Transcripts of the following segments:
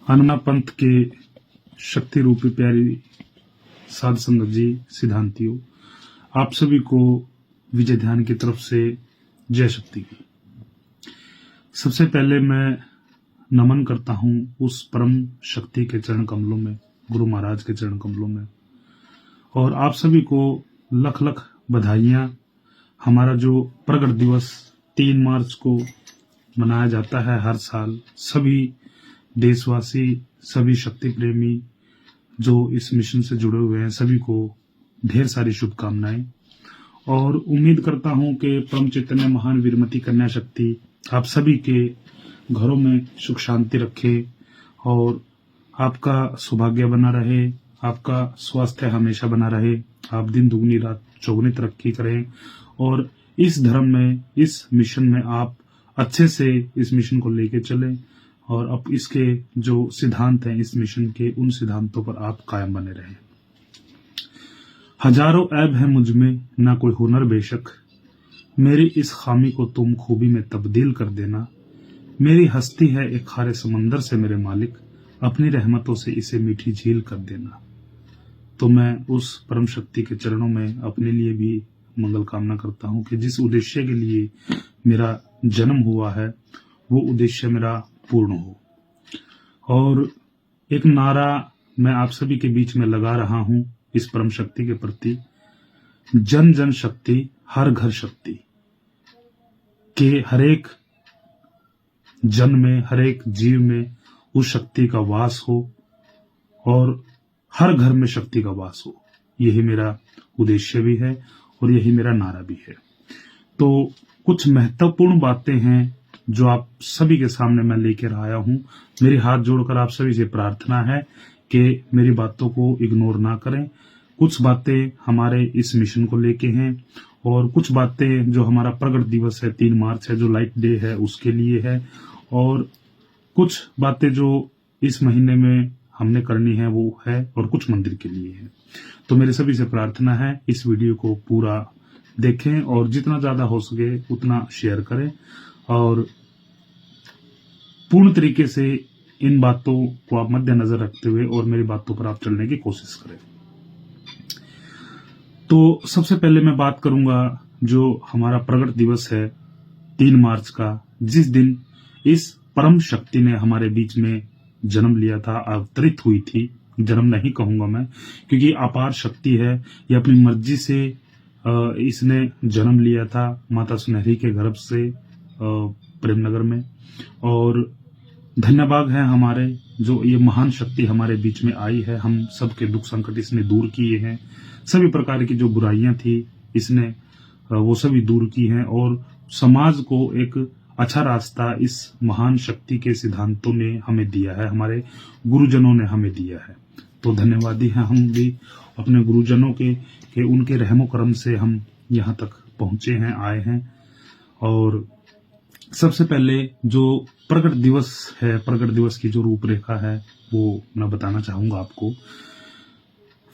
अन्ना पंथ के शक्ति रूपी प्यारी साध संगत जी, सिद्धांतियों, आप सभी को विजय ध्यान की तरफ से जय शक्ति की। सबसे पहले मैं नमन करता हूं उस परम शक्ति के चरण कमलों में, गुरु महाराज के चरण कमलों में, और आप सभी को लख लख बधाइयां। हमारा जो प्रगट दिवस 3 मार्च को मनाया जाता है हर साल, सभी देशवासी, सभी शक्ति प्रेमी जो इस मिशन से जुड़े हुए हैं, सभी को ढेर सारी शुभकामनाएं। और उम्मीद करता हूं कि परम चैतन्य महान वीरमती कन्या शक्ति आप सभी के घरों में सुख शांति रखे और आपका सौभाग्य बना रहे, आपका स्वास्थ्य हमेशा बना रहे, आप दिन दुगनी रात चौगुनी तरक्की करें और इस धर्म में, इस मिशन में आप अच्छे से इस मिशन को लेके चलें और अब इसके जो सिद्धांत हैं इस मिशन के, उन सिद्धांतों पर आप कायम बने रहें। हजारों ऐब है मुझ में, ना कोई हुनर बेशक, मेरी इस खामी को तुम खूबी में तब्दील कर देना। मेरी हस्ती है एक खारे समंदर से मेरे मालिक, अपनी रहमतों से इसे मीठी झील कर देना। तो मैं उस परम शक्ति के चरणों में अपने लिए भी मंगल कामना करता हूं कि जिस उद्देश्य के लिए मेरा जन्म हुआ है वो उद्देश्य मेरा पूर्ण हो। और एक नारा मैं आप सभी के बीच में लगा रहा हूं इस परम शक्ति के प्रति, जन जन शक्ति, हर घर शक्ति, के हरेक जन में, हरेक जीव में उस शक्ति का वास हो और हर घर में शक्ति का वास हो। यही मेरा उद्देश्य भी है और यही मेरा नारा भी है। तो कुछ महत्वपूर्ण बातें हैं जो आप सभी के सामने मैं लेकर आया हूं। मेरी हाथ जोड़कर आप सभी से प्रार्थना है कि मेरी बातों को इग्नोर ना करें। कुछ बातें हमारे इस मिशन को लेके हैं और कुछ बातें जो हमारा प्रगट दिवस है 3 मार्च है, जो लाइट डे है, उसके लिए है, और कुछ बातें जो इस महीने में हमने करनी है वो है, और कुछ मंदिर के लिए है। तो मेरे सभी से प्रार्थना है इस वीडियो को पूरा देखें और जितना ज्यादा हो सके उतना शेयर करें और पूर्ण तरीके से इन बातों को आप मद्देनजर रखते हुए और मेरी बातों पर आप चलने की कोशिश करें। तो सबसे पहले मैं बात करूंगा जो हमारा प्रगट दिवस है 3 मार्च का, जिस दिन इस परम शक्ति ने हमारे बीच में जन्म लिया था, अवतरित हुई थी। जन्म नहीं कहूंगा मैं, क्योंकि अपार शक्ति है, ये अपनी मर्जी से इसने जन्म लिया था माता सुनहरी के गर्भ से प्रेमनगर में। और धन्यवाद है हमारे जो ये महान शक्ति हमारे बीच में आई है। हम सबके दुख संकट इसने दूर किए हैं, सभी प्रकार की जो बुराइयां थी इसने वो सभी दूर की हैं और समाज को एक अच्छा रास्ता इस महान शक्ति के सिद्धांतों ने हमें दिया है, हमारे गुरुजनों ने हमें दिया है। तो धन्यवादी हैं हम भी अपने गुरुजनों के उनके रहमो करम से हम यहाँ तक पहुंचे हैं, आए हैं। और सबसे पहले जो प्रगट दिवस है, प्रगट दिवस की जो रूपरेखा है वो मैं बताना चाहूंगा आपको।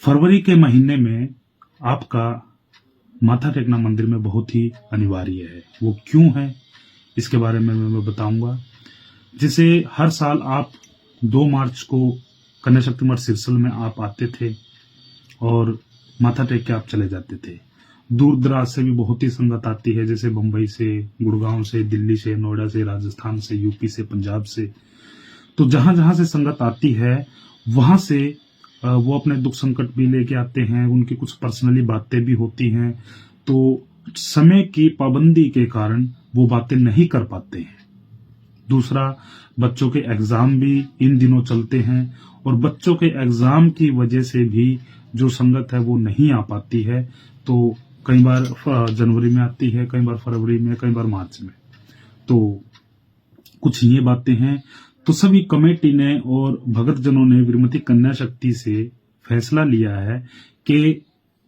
फरवरी के महीने में आपका माथा टेकना मंदिर में बहुत ही अनिवार्य है। वो क्यों है इसके बारे में मैं बताऊंगा। जैसे हर साल आप 2 मार्च को कन्या शक्ति मठ सिरसल में आप आते थे और माथा टेक के आप चले जाते थे। दूर दराज से भी बहुत ही संगत आती है, जैसे बंबई से, गुड़गांव से, दिल्ली से, नोएडा से, राजस्थान से, यूपी से, पंजाब से। तो जहां जहां से संगत आती है वहां से वो अपने दुख संकट भी लेके आते हैं, उनकी कुछ पर्सनली बातें भी होती हैं। तो समय की पाबंदी के कारण वो बातें नहीं कर पाते हैं। दूसरा, बच्चों के एग्जाम भी इन दिनों चलते हैं और बच्चों के एग्जाम की वजह से भी जो संगत है वो नहीं आ पाती है। तो कई बार जनवरी में आती है, कई बार फरवरी में, कई बार मार्च में। तो कुछ ये बातें हैं। तो सभी कमेटी ने और भगत जनों ने वीरमती कन्या शक्ति से फैसला लिया है कि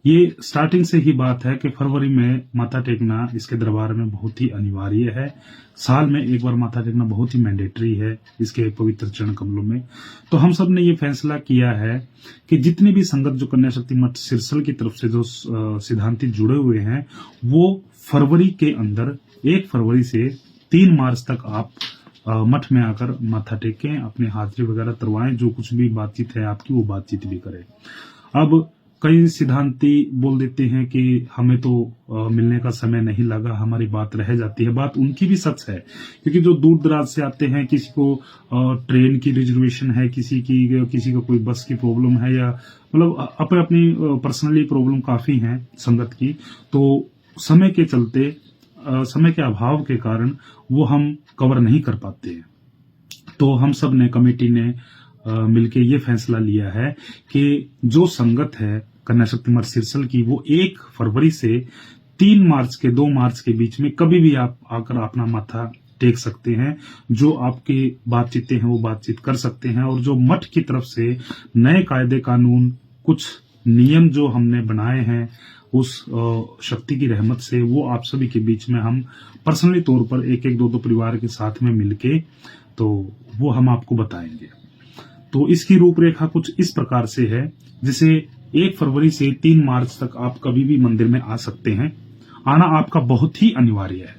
ये स्टार्टिंग से ही बात है कि फरवरी में माथा टेकना इसके दरबार में बहुत ही अनिवार्य है। साल में एक बार माथा टेकना बहुत ही मैंडेटरी है इसके पवित्र चरण कमलों में। तो हम सब ने ये फैसला किया है कि जितनी भी संगत जो कन्या शक्ति मठ सिरसल की तरफ से जो सिद्धांती जुड़े हुए हैं वो फरवरी के अंदर 1 फरवरी से 3 मार्च तक आप मठ में आकर माथा टेकें, अपनी हाजिरी वगैरह करवाएं, जो कुछ भी बातचीत है आपकी वो बातचीत भी करें। अब कई सिद्धांती बोल देते हैं कि हमें तो मिलने का समय नहीं लगा, हमारी बात रह जाती है। बात उनकी भी सच है, क्योंकि जो दूर दराज से आते हैं, किसी को ट्रेन की रिजर्वेशन है, किसी का कोई बस की प्रॉब्लम है, या मतलब अपनी अपनी पर्सनली प्रॉब्लम काफी है संगत की, तो समय के चलते समय के अभाव के कारण वो हम कवर नहीं कर पाते हैं। तो हम सब ने, कमेटी ने मिलके ये फैसला लिया है कि जो संगत है कन्या शक्ति मठ सिरसल की, वो 1 फरवरी से 2 मार्च के बीच में कभी भी आप आकर अपना माथा टेक सकते हैं। जो आपकी बातचीतें हैं वो बातचीत कर सकते हैं, और जो मठ की तरफ से नए कायदे कानून, कुछ नियम जो हमने बनाए हैं उस शक्ति की रहमत से, वो आप सभी के बीच में हम पर्सनली तौर पर 1-1, 2-2 परिवार के साथ में मिलके, तो वो हम आपको बताएंगे। तो इसकी रूपरेखा कुछ इस प्रकार से है, जैसे 1 फरवरी से 3 मार्च तक आप कभी भी मंदिर में आ सकते हैं। आना आपका बहुत ही अनिवार्य है।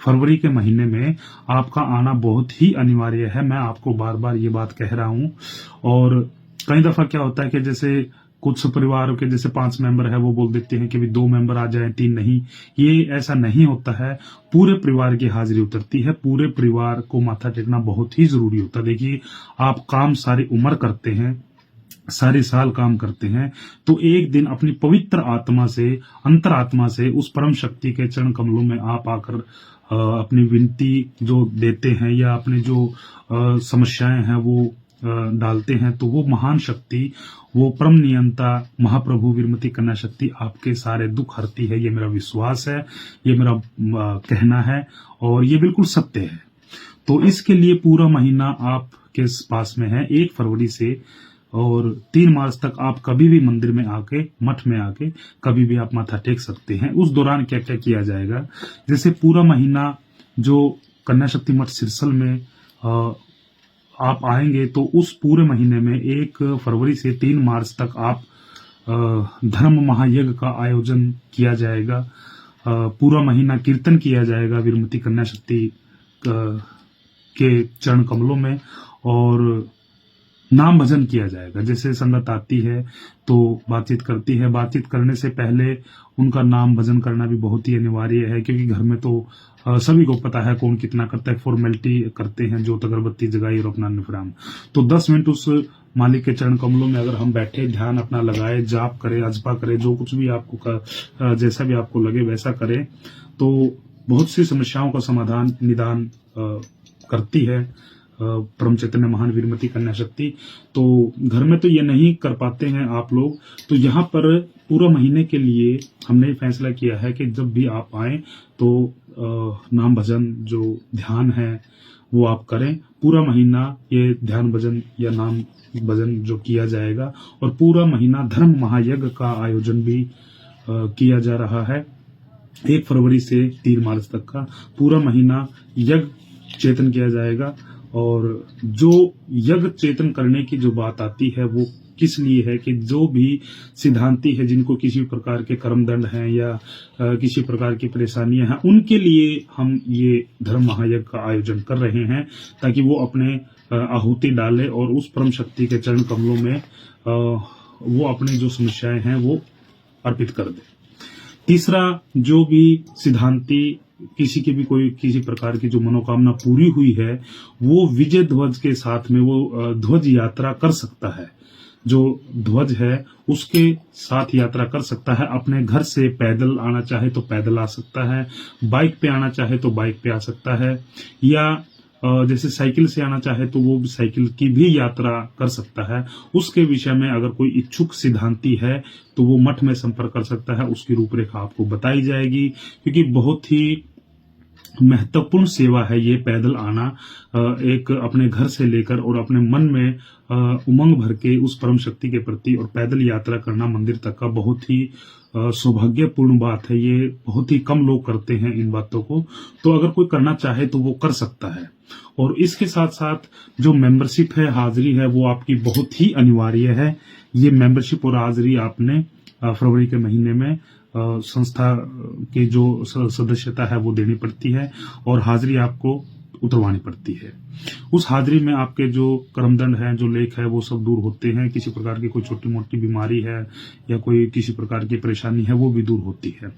फरवरी के महीने में आपका आना बहुत ही अनिवार्य है। मैं आपको बार बार ये बात कह रहा हूं। और कई दफा क्या होता है कि जैसे कुछ परिवारों के जैसे 5 मेंबर है, वो बोल देते हैं कि भी 2 मेंबर आ जाएं, 3 नहीं। ये ऐसा नहीं होता है। पूरे परिवार की हाजिरी उतरती है। पूरे परिवार को माथा टेकना बहुत ही जरूरी होता है। देखिए, आप काम सारी उम्र करते हैं, सारे साल काम करते हैं, तो एक दिन अपनी पवित्र आत्मा से, अंतरात्मा से उस परम शक्ति के चरण कमलों में आप आकर अपनी विनती जो देते हैं, या अपने जो समस्याएं हैं वो डालते हैं, तो वो महान शक्ति, वो परम नियंता महाप्रभु वीरमती कन्या शक्ति आपके सारे दुख हरती है। ये मेरा विश्वास है, ये मेरा कहना है, और ये बिल्कुल सत्य है। तो इसके लिए पूरा महीना आपके पास में है, 1 फरवरी से और 3 मार्च तक आप कभी भी मंदिर में आके, मठ में आके कभी भी आप माथा टेक सकते हैं। उस दौरान क्या क्या किया जाएगा, जैसे पूरा महीना जो कन्या शक्ति मठ सिरसल में आप आएंगे, तो उस पूरे महीने में 1 फरवरी से 3 मार्च तक आप धर्म महायज्ञ का आयोजन किया जाएगा। पूरा महीना कीर्तन किया जाएगा वीरमती कन्या शक्ति के चरण कमलों में, और नाम भजन किया जाएगा। जैसे संगत आती है तो बातचीत करती है, बातचीत करने से पहले उनका नाम भजन करना भी बहुत ही अनिवार्य है, क्योंकि घर में तो सभी को पता है कौन कितना करता है। फॉर्मेलिटी करते हैं, जोत अगरबत्ती जगाई और अपना निफराम। तो 10 मिनट उस मालिक के चरण कमलों में अगर हम बैठे, ध्यान अपना लगाए, जाप करें, अजपा करें, जो कुछ भी आपको जैसा भी आपको लगे वैसा करें, तो बहुत सी समस्याओं का समाधान, निदान करती है परम चैतन्य महान वीरमती कन्या शक्ति। तो घर में तो ये नहीं कर पाते हैं आप लोग, तो यहाँ पर पूरा महीने के लिए हमने फैसला किया है कि जब भी आप आए तो नाम भजन जो ध्यान है वो आप करें। पूरा महीना ये ध्यान भजन या नाम भजन जो किया जाएगा, और पूरा महीना धर्म महायज्ञ का आयोजन भी किया जा रहा है। 1 फरवरी से 3 मार्च तक का पूरा महीना यज्ञ चेतन किया जाएगा। और जो यज्ञ चेतन करने की जो बात आती है वो किस लिए है कि जो भी सिद्धांती है, जिनको किसी प्रकार के कर्मदंड हैं या किसी प्रकार की परेशानियां हैं, उनके लिए हम ये धर्म महायज्ञ का आयोजन कर रहे हैं, ताकि वो अपने आहुति डाले और उस परम शक्ति के चरण कमलों में वो अपनी जो समस्याएं हैं वो अर्पित कर दे। तीसरा, जो भी सिद्धांती किसी की भी कोई किसी प्रकार की जो मनोकामना पूरी हुई है, वो विजय ध्वज के साथ में वो ध्वज यात्रा कर सकता है। जो ध्वज है उसके साथ यात्रा कर सकता है। अपने घर से पैदल आना चाहे तो पैदल आ सकता है, बाइक पे आना चाहे तो बाइक पे आ सकता है, या जैसे साइकिल से आना चाहे तो वो साइकिल की भी यात्रा कर सकता है। उसके विषय में अगर कोई इच्छुक सिद्धांती है तो वो मठ में संपर्क कर सकता है। उसकी रूपरेखा आपको बताई जाएगी, क्योंकि बहुत ही महत्वपूर्ण सेवा है ये पैदल आना, एक अपने घर से लेकर और अपने मन में उमंग भर के उस परम शक्ति के प्रति और पैदल यात्रा करना मंदिर तक का बहुत ही सौभाग्यपूर्ण बात है। ये बहुत ही कम लोग करते हैं इन बातों को, तो अगर कोई करना चाहे तो वो कर सकता है। और इसके साथ साथ जो मेंबरशिप है, हाजिरी है, वो आपकी बहुत ही अनिवार्य है। ये मेंबरशिप और हाजिरी आपने फरवरी के महीने में संस्था की जो सदस्यता है वो देनी पड़ती है, और हाजिरी आपको उतरवानी पड़ती है। उस हाजिरी में आपके जो कर्मदंड है, जो लेख है, वो सब दूर होते हैं। किसी प्रकार की कोई छोटी मोटी बीमारी है या कोई किसी प्रकार की परेशानी है, वो भी दूर होती है।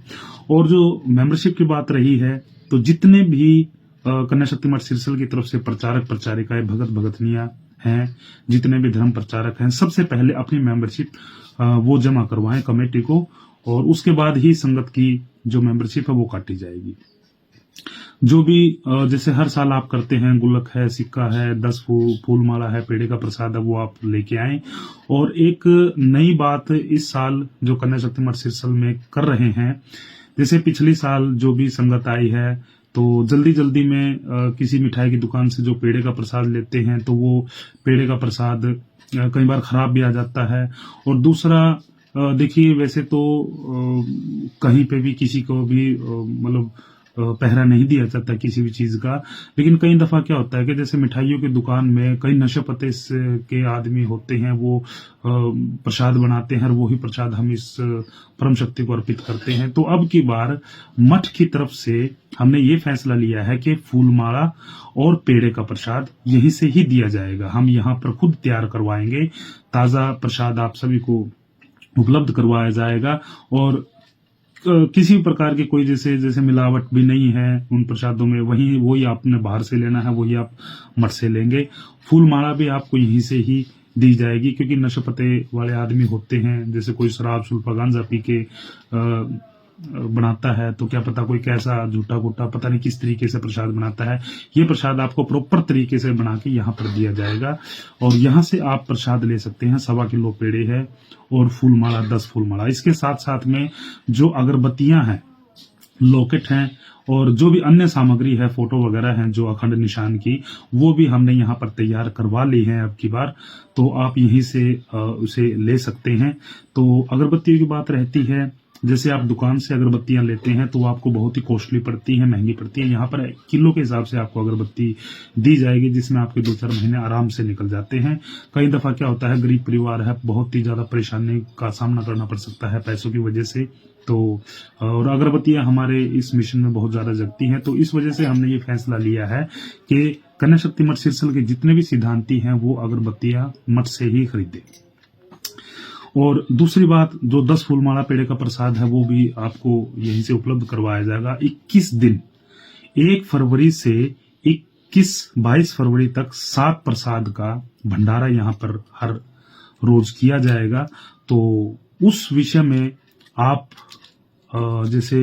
और जो मेंबरशिप की बात रही है, तो जितने भी कन्या शक्ति मठ सिरसल की तरफ से प्रचारक प्रचारिकाएं, भगत भगतनियां हैं, जितने भी धर्म प्रचारक हैं, सबसे पहले अपनी मेंबरशिप वो जमा करवाएं कमेटी को, और उसके बाद ही संगत की जो मेंबरशिप है वो काटी जाएगी। जो भी जैसे हर साल आप करते हैं, गुल्लक है, सिक्का है, 10 फूल माला है, पेड़े का प्रसाद है, वो आप लेके आए। और एक नई बात इस साल जो कन्या शक्ति मठ सिरसल में कर रहे हैं, जैसे पिछली साल जो भी संगत आई है, तो जल्दी जल्दी में किसी मिठाई की दुकान से जो पेड़े का प्रसाद लेते हैं, तो वो पेड़े का प्रसाद कई बार खराब भी आ जाता है। और दूसरा देखिए, वैसे तो कहीं पे भी किसी को भी मतलब पहरा नहीं दिया जाता किसी भी चीज का, लेकिन कई दफा क्या होता है कि जैसे मिठाइयों की दुकान में कई नशे पते के आदमी होते हैं, वो प्रसाद बनाते हैं, और वही प्रसाद हम इस परम शक्ति को अर्पित करते हैं। तो अब की बार मठ की तरफ से हमने ये फैसला लिया है कि फूलमाला और पेड़े का प्रसाद यहीं से ही दिया जाएगा। हम यहाँ पर खुद तैयार करवाएंगे, ताजा प्रसाद आप सभी को उपलब्ध करवाया जाएगा, और किसी भी प्रकार की कोई जैसे मिलावट भी नहीं है उन प्रसादों में। वही आपने बाहर से लेना है, वही आप मठ से लेंगे। फूल माला भी आपको यहीं से ही दी जाएगी, क्योंकि नशे पते वाले आदमी होते हैं, जैसे कोई शराब सुल्फा गांजा पी के बनाता है, तो क्या पता कोई कैसा झूठा गुट्टा पता नहीं किस तरीके से प्रसाद बनाता है। ये प्रसाद आपको प्रॉपर तरीके से बना के यहाँ पर दिया जाएगा, और यहाँ से आप प्रसाद ले सकते हैं। 1.25 किलो पेड़े है और फूलमाला 10 फूलमाला। इसके साथ साथ में जो अगरबत्तियां हैं, लॉकेट हैं, और जो भी अन्य सामग्री है, फोटो वगैरह हैं जो अखंड निशान की, वो भी हमने यहाँ पर तैयार करवा ली है अब की बार, तो आप यहीं से उसे ले सकते हैं। तो अगरबत्तियों की बात रहती है, जैसे आप दुकान से अगरबत्तियां लेते हैं तो आपको बहुत ही कॉस्टली पड़ती है, महंगी पड़ती है। यहाँ पर किलो के हिसाब से आपको अगरबत्ती दी जाएगी, जिसमें आपके 2-4 महीने आराम से निकल जाते हैं। कई दफा क्या होता है, गरीब परिवार है, बहुत ही ज्यादा परेशानी का सामना करना पड़ सकता है पैसों की वजह से, तो और अगरबत्तियां हमारे इस मिशन में बहुत ज्यादा जगती हैं। तो इस वजह से हमने ये फैसला लिया है कि कन्या शक्ति मठ सिरसल के जितने भी सिद्धांती हैं वो अगरबत्तियां मठ से ही खरीदे। और दूसरी बात, जो 10 फूलमाला पेड़े का प्रसाद है वो भी आपको यहीं से उपलब्ध करवाया जाएगा। 21 दिन, 1 फरवरी से 22 फरवरी तक 7 प्रसाद का भंडारा यहाँ पर हर रोज किया जाएगा। तो उस विषय में आप जैसे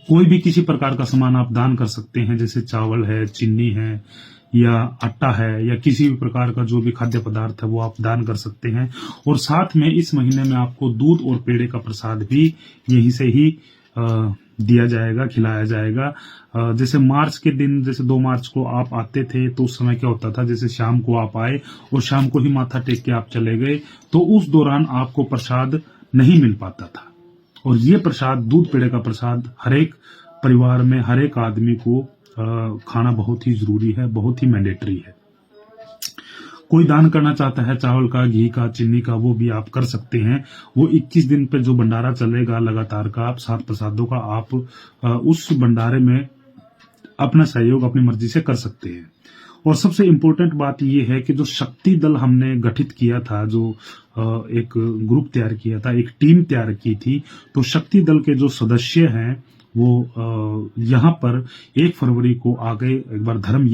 कोई भी किसी प्रकार का सामान आप दान कर सकते हैं, जैसे चावल है, चीनी है, या आटा है, या किसी भी प्रकार का जो भी खाद्य पदार्थ है वो आप दान कर सकते हैं। और साथ में इस महीने में आपको दूध और पेड़े का प्रसाद भी यहीं से ही दिया जाएगा, खिलाया जाएगा। जैसे मार्च के दिन, जैसे 2 मार्च को आप आते थे, तो उस समय क्या होता था, जैसे शाम को आप आए और शाम को ही माथा टेक के आप चले गए, तो उस दौरान आपको प्रसाद नहीं मिल पाता था। और ये प्रसाद, दूध पेड़े का प्रसाद, हर एक परिवार में हर एक आदमी को खाना बहुत ही जरूरी है, बहुत ही मैंडेटरी है। कोई दान करना चाहता है चावल का, घी का, चीनी का, वो भी आप कर सकते हैं। वो 21 दिन पे जो भंडारा चलेगा लगातार का, आप 7 प्रसादों का, आप उस भंडारे में अपना सहयोग अपनी मर्जी से कर सकते हैं। और सबसे इम्पोर्टेंट बात यह है कि जो शक्ति दल हमने गठित किया था, जो एक ग्रुप तैयार किया था, एक टीम तैयार की थी, तो शक्ति दल के जो सदस्य हैं वो यहाँ पर 1 फरवरी को आगे एक बार धर्म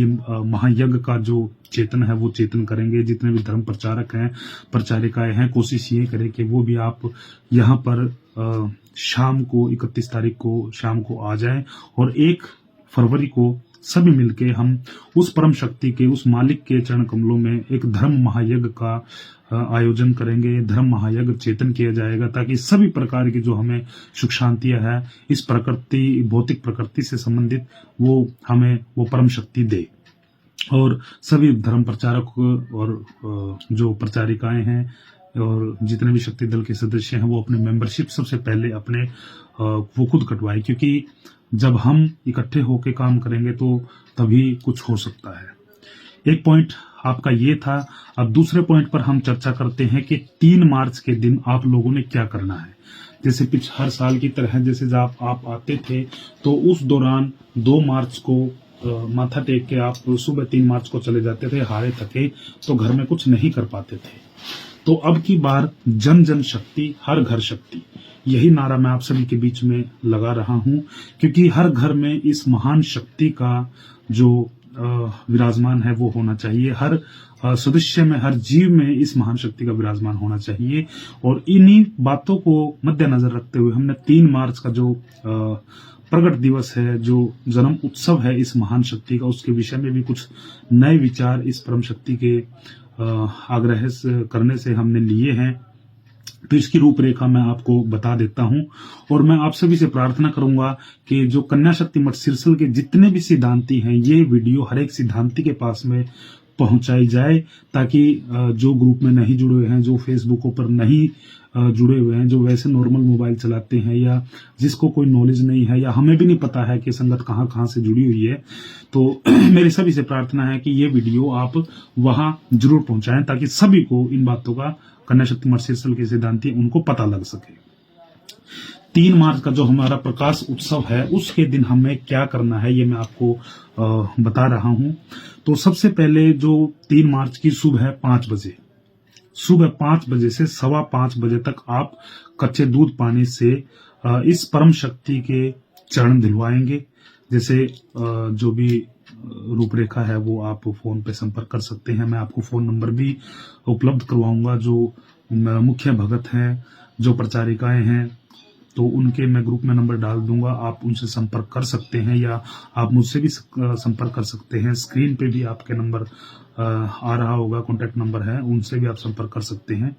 महायज्ञ का जो चेतन है वो चेतन करेंगे। जितने भी धर्म प्रचारक हैं, प्रचारिकाएं हैं, कोशिश ये करें कि वो भी आप यहाँ पर शाम को 31 तारीख को शाम को आ जाएं, और 1 फरवरी को सभी मिलके हम उस परम शक्ति के, उस मालिक के चरण कमलों में एक धर्म महायज्ञ का आयोजन करेंगे। धर्म महायज्ञ चेतन किया जाएगा, ताकि सभी प्रकार की जो हमें सुख शांतियां है इस प्रकृति, भौतिक प्रकृति से संबंधित, वो हमें वो परम शक्ति दे। और सभी धर्म प्रचारक और जो प्रचारिकाएं हैं और जितने भी शक्ति दल के सदस्य हैं, वो अपने मेंबरशिप सबसे पहले अपने वो खुद कटवाए, क्योंकि जब हम इकट्ठे होकर काम करेंगे तो तभी कुछ हो सकता है। एक पॉइंट आपका ये था। अब दूसरे पॉइंट पर हम चर्चा करते हैं कि 3 मार्च के दिन आप लोगों ने क्या करना है। जैसे हर साल की तरह, जैसे जब आप आते थे, तो उस दौरान 2 मार्च को माथा टेक के आप सुबह 3 मार्च को चले जाते थे हारे थके, तो घर में कुछ नहीं कर पाते थे। तो अब की बार जन जन शक्ति, हर घर शक्ति, यही नारा मैं आप सभी के बीच में लगा रहा हूं, क्योंकि हर घर में इस महान शक्ति का जो विराजमान है वो होना चाहिए। हर सदस्य में, हर जीव में इस महान शक्ति का विराजमान होना चाहिए। और इन्हीं बातों को मद्देनजर रखते हुए हमने 3 मार्च का जो प्रगट दिवस है, जो जन्म उत्सव है इस महान शक्ति का, उसके विषय में भी कुछ नए विचार इस परम शक्ति के आग्रह करने से हमने लिए हैं। तो इसकी रूपरेखा मैं आपको बता देता हूं, और मैं आप सभी से प्रार्थना करूंगा कि जो कन्या शक्ति मठ सिरसल के जितने भी सिद्धांती हैं, ये वीडियो हर एक सिद्धांती के पास में पहुंचाई जाए, ताकि जो ग्रुप में नहीं जुड़े हुए हैं, जो फेसबुक पर नहीं जुड़े हुए हैं, जो वैसे नॉर्मल मोबाइल चलाते हैं, या जिसको कोई नॉलेज नहीं है, या हमें भी नहीं पता है कि संगत कहां कहां से जुड़ी हुई है, तो मेरे सभी से प्रार्थना है कि ये वीडियो आप वहां जरूर पहुंचाएं, ताकि सभी को इन बातों का, कन्या शक्ति मठ सिरसल के सिद्धांती, उनको पता लग सके। 3 मार्च का जो हमारा प्रकाश उत्सव है, उसके दिन हमें क्या करना है ये मैं आपको बता रहा हूं। तो सबसे पहले जो 3 मार्च की सुबह 5 बजे, सुबह 5 बजे से 5:15 बजे तक आप कच्चे दूध पानी से इस परम शक्ति के चरण धुलवाएंगे। जैसे जो भी रूपरेखा है वो आप फोन पे संपर्क कर सकते हैं। मैं आपको फोन नंबर भी उपलब्ध करवाऊंगा। जो मुख्य भगत हैं, जो प्रचारिकाएं हैं, तो उनके मैं ग्रुप में नंबर डाल दूंगा, आप उनसे संपर्क कर सकते हैं, या आप मुझसे भी संपर्क कर सकते हैं। स्क्रीन पे भी आपके नंबर आ रहा होगा, कॉन्टेक्ट नंबर है, उनसे भी आप संपर्क कर सकते हैं।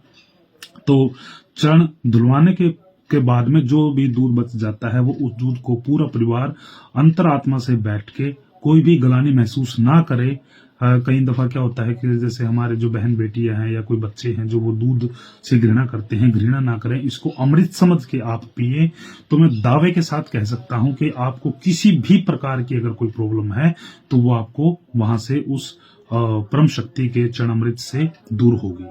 तो चरण धुलवाने के बाद में जो भी दूध बच जाता है, वो उस दूध को पूरा परिवार अंतरात्मा से बैठ के, कोई भी गलानी महसूस ना करे। कई दफा क्या होता है कि जैसे हमारे जो बहन बेटियां हैं या कोई बच्चे हैं जो वो दूध से घृणा करते हैं, घृणा ना करें, इसको अमृत समझ के आप पिए। तो मैं दावे के साथ कह सकता हूं कि आपको किसी भी प्रकार की अगर कोई प्रॉब्लम है, तो वो आपको वहां से उस परम शक्ति के चरण अमृत से दूर होगी।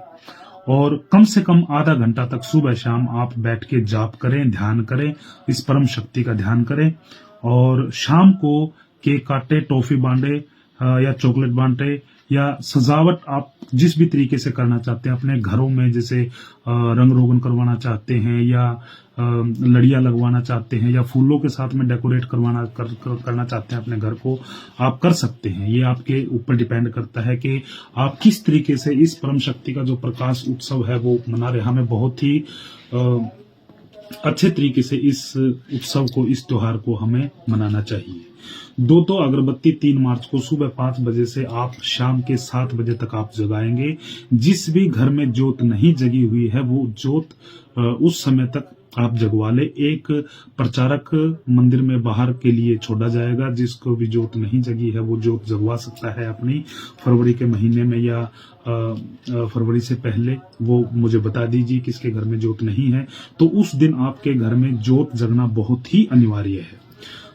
और कम से कम आधा घंटा तक सुबह शाम आप बैठ के जाप करें, ध्यान करें, इस परम शक्ति का ध्यान करें। और शाम को केक काटे, टॉफी बांटे या चॉकलेट बांटे, या सजावट आप जिस भी तरीके से करना चाहते हैं अपने घरों में, जैसे रंग रोगन करवाना चाहते हैं, या लड़ियां लगवाना चाहते हैं, या फूलों के साथ में डेकोरेट करना चाहते हैं अपने घर को, आप कर सकते हैं। ये आपके ऊपर डिपेंड करता है कि आप किस तरीके से इस परम शक्ति का जो प्रकाश उत्सव है वो मना रहे। हमें बहुत ही अच्छे तरीके से इस उत्सव को, इस त्योहार को हमें मनाना चाहिए। दो अगरबत्ती 3 मार्च को सुबह 5 बजे से आप शाम के 7 बजे तक आप जगाएंगे। जिस भी घर में ज्योत नहीं जगी हुई है, वो ज्योत उस समय तक आप जगवा ले। एक प्रचारक मंदिर में बाहर के लिए छोड़ा जाएगा। जिसको भी ज्योत नहीं जगी है वो ज्योत जगवा सकता है अपनी, फरवरी के महीने में या फरवरी से पहले वो मुझे बता दीजिए किसके घर में ज्योत नहीं है। तो उस दिन आपके घर में ज्योत जगना बहुत ही अनिवार्य है।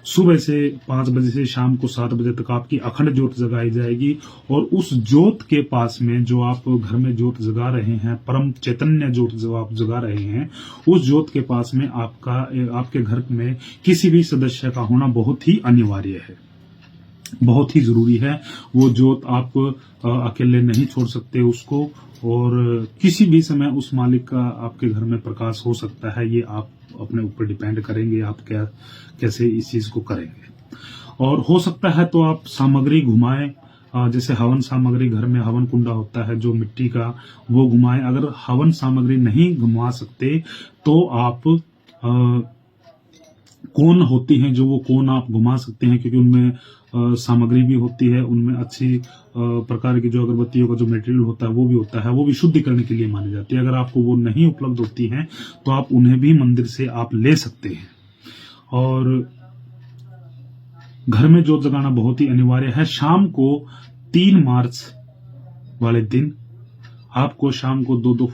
सुबह से 5 बजे से शाम को 7 बजे तक आपकी अखंड ज्योत जगाई जाएगी। और उस ज्योत के पास में जो आप घर में ज्योत जगा रहे हैं, परम चैतन्य ज्योत जो आप जगा रहे हैं, उस ज्योत के पास में आपके घर में किसी भी सदस्य का होना बहुत ही अनिवार्य है, बहुत ही जरूरी है। वो ज्योत आप अकेले नहीं छोड़ सकते उसको, और किसी भी समय उस मालिक का आपके घर में प्रकाश हो सकता है। ये आप अपने ऊपर डिपेंड करेंगे आप कैसे इस चीज को करेंगे। और हो सकता है तो आप सामग्री घुमाएं, जैसे हवन सामग्री, घर में हवन कुंडा होता है जो मिट्टी का, वो घुमाएं। अगर हवन सामग्री नहीं घुमा सकते तो आप कोन होती हैं, जो वो कोन आप घुमा सकते हैं, क्योंकि उनमें सामग्री भी होती है, उनमें अच्छी प्रकार की जो अगरबत्तियों का जो मटेरियल होता है वो भी होता है, वो भी शुद्धि करने के लिए मानी जाती है। अगर आपको वो नहीं उपलब्ध होती हैं तो आप उन्हें भी मंदिर से आप ले सकते हैं। और घर में ज्योत जगाना बहुत ही अनिवार्य है। शाम को 3 मार्च वाले दिन आपको शाम को 2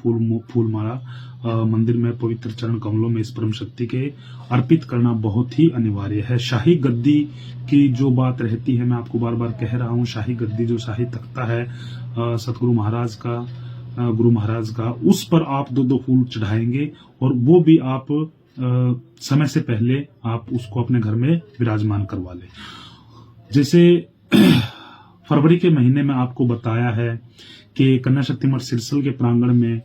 फूल माला मंदिर में पवित्र चरण कमलों में इस परम शक्ति के अर्पित करना बहुत ही अनिवार्य है। शाही गद्दी की जो बात रहती है, मैं आपको बार बार कह रहा हूं, शाही गद्दी जो शाही तख्ता है सतगुरु महाराज का, गुरु महाराज का, उस पर आप 2 फूल चढ़ाएंगे। और वो भी आप समय से पहले आप उसको अपने घर में विराजमान करवा लें। जैसे फरवरी के महीने में आपको बताया है कि कन्या शक्ति मठ सिरसल के प्रांगण में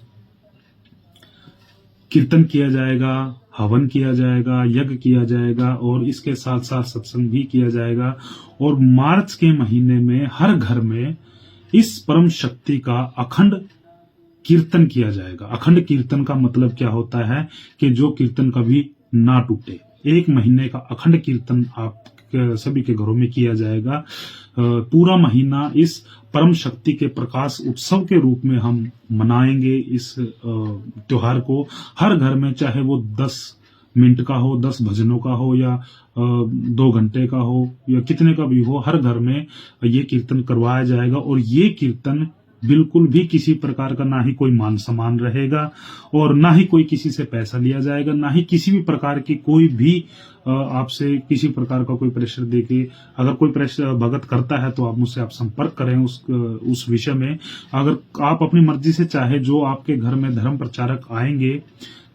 कीर्तन किया जाएगा, हवन किया जाएगा, यज्ञ किया जाएगा और इसके साथ साथ सत्संग भी किया जाएगा। और मार्च के महीने में हर घर में इस परम शक्ति का अखंड कीर्तन किया जाएगा। अखंड कीर्तन का मतलब क्या होता है कि जो कीर्तन कभी ना टूटे। 1 महीने का अखंड कीर्तन आप सभी के घरों में किया जाएगा। पूरा महीना इस परम शक्ति के प्रकाश उत्सव के रूप में हम मनाएंगे इस त्योहार को। हर घर में, चाहे वो 10 मिनट का हो, 10 भजनों का हो या 2 घंटे का हो या कितने का भी हो, हर घर में ये कीर्तन करवाया जाएगा। और ये कीर्तन बिल्कुल भी किसी प्रकार का ना ही कोई मान सम्मान रहेगा और ना ही कोई किसी से पैसा लिया जाएगा, ना ही किसी भी प्रकार की कोई भी आपसे किसी प्रकार का कोई प्रेशर देके, अगर कोई प्रेशर भगत करता है तो आप मुझसे आप संपर्क करें उस विषय में। अगर आप अपनी मर्जी से चाहे जो आपके घर में धर्म प्रचारक आएंगे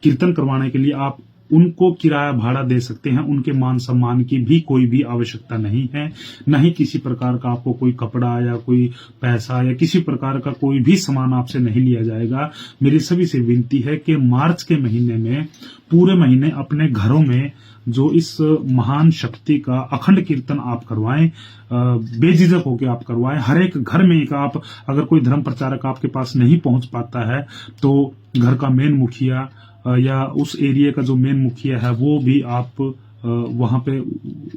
कीर्तन करवाने के लिए, आप उनको किराया भाड़ा दे सकते हैं। उनके मान सम्मान की भी कोई भी आवश्यकता नहीं है, न ही किसी प्रकार का आपको कोई कपड़ा या कोई पैसा या किसी प्रकार का कोई भी सामान आपसे नहीं लिया जाएगा। मेरी सभी से विनती है कि मार्च के महीने में पूरे महीने अपने घरों में जो इस महान शक्ति का अखंड कीर्तन आप करवाएं, बेझिझक होकर आप करवाएं। हर एक घर में एक आप, अगर कोई धर्म प्रचारक आपके पास नहीं पहुंच पाता है तो घर का मेन मुखिया या उस एरिया का जो मेन मुखिया है वो भी आप वहां पे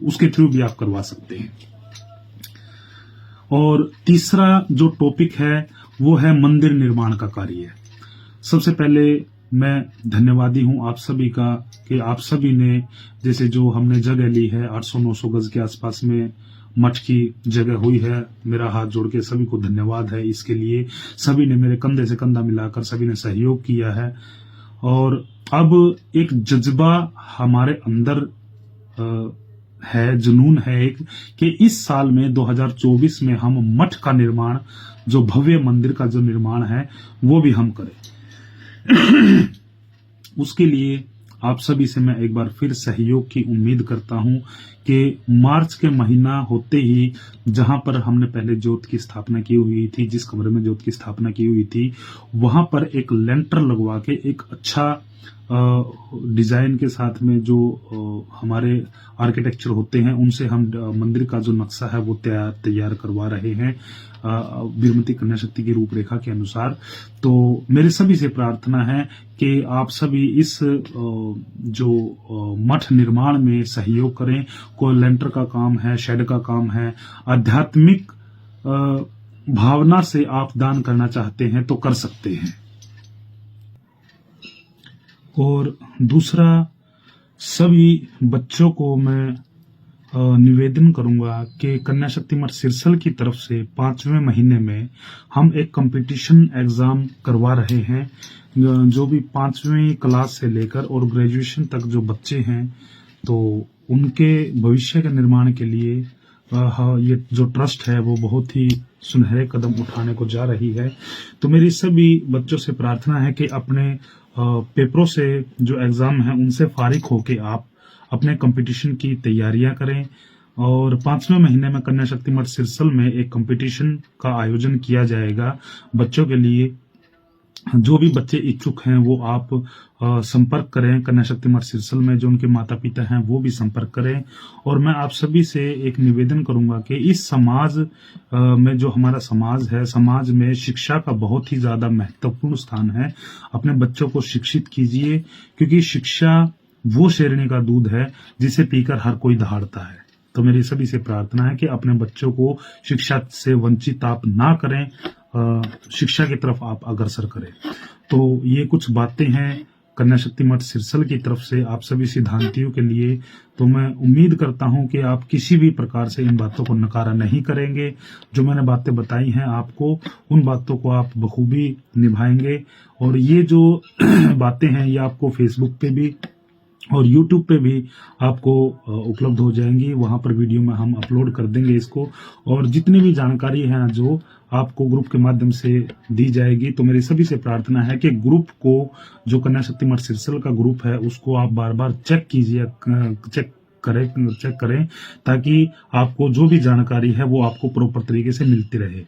उसके थ्रू भी आप करवा सकते हैं। और तीसरा जो टॉपिक है वो है मंदिर निर्माण का कार्य। सबसे पहले मैं धन्यवादी हूं आप सभी का कि आप सभी ने, जैसे जो हमने जगह ली है 800-900 गज के आसपास में मठ की जगह हुई है, मेरा हाथ जोड़ के सभी को धन्यवाद है इसके लिए। सभी ने मेरे कंधे से कंधा मिलाकर सभी ने सहयोग किया है। और अब एक जज्बा हमारे अंदर है, जुनून है एक, कि इस साल में 2024 में हम मठ का निर्माण, जो भव्य मंदिर का जो निर्माण है वो भी हम करें। उसके लिए आप सभी से मैं एक बार फिर सहयोग की उम्मीद करता हूं कि मार्च के महीना होते ही, जहां पर हमने पहले ज्योत की स्थापना की हुई थी, जिस कमरे में ज्योत की स्थापना की हुई थी, वहां पर एक लेंटर लगवा के एक अच्छा डिजाइन के साथ में जो हमारे आर्किटेक्चर होते हैं उनसे हम मंदिर का जो नक्शा है वो तैयार करवा रहे हैं वीरमती कन्या शक्ति की रूपरेखा के अनुसार। तो मेरे सभी से प्रार्थना है कि आप सभी इस जो मठ निर्माण में सहयोग करें। कोई लेंटर का काम है, शेड का काम है, आध्यात्मिक भावना से आप दान करना चाहते हैं तो कर सकते हैं। और दूसरा, सभी बच्चों को मैं निवेदन करूंगा कि कन्या शक्ति मठ सिरसल की तरफ से 5वें महीने में हम एक कंपटीशन एग्जाम करवा रहे हैं। जो भी 5वीं क्लास से लेकर और ग्रेजुएशन तक जो बच्चे हैं, तो उनके भविष्य के निर्माण के लिए ये जो ट्रस्ट है वो बहुत ही सुनहरे कदम उठाने को जा रही है। तो मेरी सभी बच्चों से प्रार्थना है कि अपने पेपरों से जो एग्जाम है उनसे फारिग होके आप अपने कंपटीशन की तैयारियां करें। और 5वें महीने में कन्या शक्ति मठ सिरसल में एक कंपटीशन का आयोजन किया जाएगा बच्चों के लिए। जो भी बच्चे इच्छुक हैं वो आप संपर्क करें कन्या शक्ति मठ सिरसल में, जो उनके माता पिता हैं वो भी संपर्क करें। और मैं आप सभी से एक निवेदन करूंगा कि इस समाज में, जो हमारा समाज है, समाज में शिक्षा का बहुत ही ज्यादा महत्वपूर्ण स्थान है। अपने बच्चों को शिक्षित कीजिए, क्योंकि शिक्षा वो शेरनी का दूध है जिसे पीकर हर कोई दहाड़ता है। तो मेरी सभी से प्रार्थना है कि अपने बच्चों को शिक्षा से वंचित आप ना करें, शिक्षा की तरफ आप अग्रसर करें। तो ये कुछ बातें हैं कन्या शक्ति मठ सिरसल की तरफ से आप सभी सिद्धांतियों के लिए। तो मैं उम्मीद करता हूं कि आप किसी भी प्रकार से इन बातों को नकारा नहीं करेंगे। जो मैंने बातें बताई हैं आपको, उन बातों को आप बखूबी निभाएंगे। और ये जो बातें हैं ये आपको फेसबुक पे भी और YouTube पे भी आपको उपलब्ध हो जाएंगी। वहां पर वीडियो में हम अपलोड कर देंगे इसको। और जितनी भी जानकारी है जो आपको ग्रुप के माध्यम से दी जाएगी, तो मेरी सभी से प्रार्थना है कि ग्रुप को, जो कन्या शक्ति मठ सिरसल का ग्रुप है, उसको आप बार बार चेक कीजिए, चेक करें ताकि आपको जो भी जानकारी है वो आपको प्रॉपर तरीके से मिलती रहे।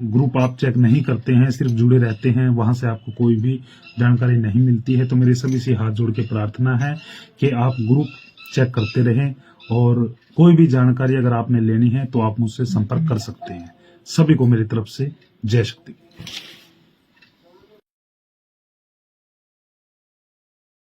ग्रुप आप चेक नहीं करते हैं, सिर्फ जुड़े रहते हैं, वहां से आपको कोई भी जानकारी नहीं मिलती है। तो मेरी सभी से हाथ जोड़ के प्रार्थना है कि आप ग्रुप चेक करते रहें और कोई भी जानकारी अगर आपने लेनी है तो आप मुझसे संपर्क कर सकते हैं। सभी को मेरी तरफ से जय शक्ति।